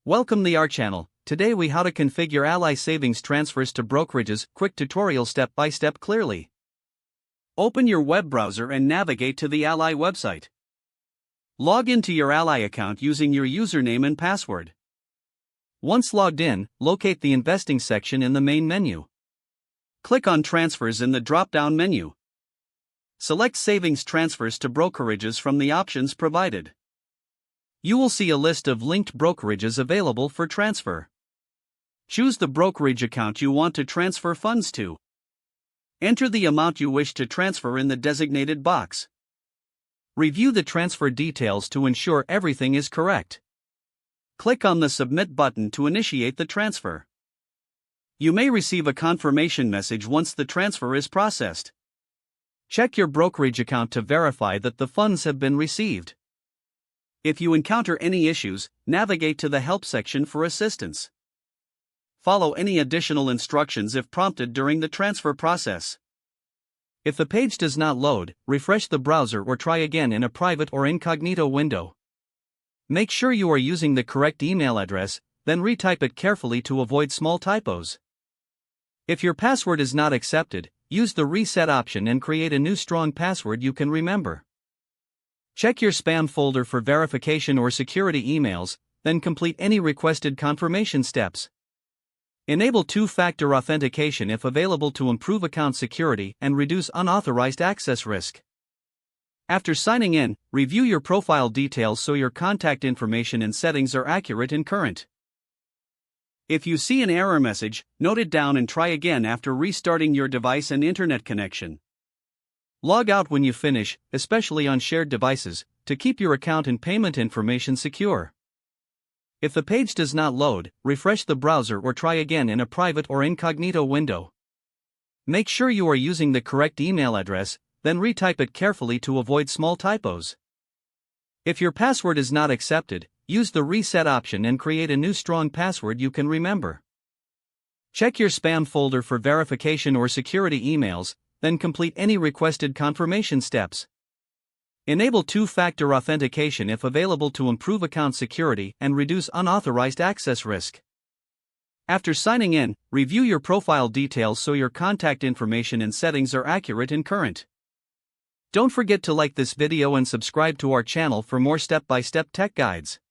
Welcome to our channel. Today we how to configure Ally savings transfers to brokerages. Quick tutorial step by step clearly. Open your web browser and navigate to the Ally website. Log into your Ally account using your username and password. Once logged in, locate the investing section in the main menu. Click on Transfers in the drop-down menu. Select Savings Transfers to Brokerages from the options provided. You will see a list of linked brokerages available for transfer. Choose the brokerage account you want to transfer funds to. Enter the amount you wish to transfer in the designated box. Review the transfer details to ensure everything is correct. Click on the Submit button to initiate the transfer. You may receive a confirmation message once the transfer is processed. Check your brokerage account to verify that the funds have been received. If you encounter any issues, navigate to the Help section for assistance. Follow any additional instructions if prompted during the transfer process. If the page does not load, refresh the browser or try again in a private or incognito window. Make sure you are using the correct email address, then retype it carefully to avoid small typos. If your password is not accepted, use the Reset option and create a new strong password you can remember. Check your spam folder for verification or security emails, then complete any requested confirmation steps. Enable two-factor authentication if available to improve account security and reduce unauthorized access risk. After signing in, review your profile details so your contact information and settings are accurate and current. If you see an error message, note it down and try again after restarting your device and internet connection. Log out when you finish, especially on shared devices, to keep your account and payment information secure. If the page does not load, refresh the browser or try again in a private or incognito window. Make sure you are using the correct email address, then retype it carefully to avoid small typos. If your password is not accepted, use the Reset option and create a new strong password you can remember. Check your spam folder for verification or security emails, then complete any requested confirmation steps. Enable two-factor authentication if available to improve account security and reduce unauthorized access risk. After signing in, review your profile details so your contact information and settings are accurate and current. Don't forget to like this video and subscribe to our channel for more step-by-step tech guides.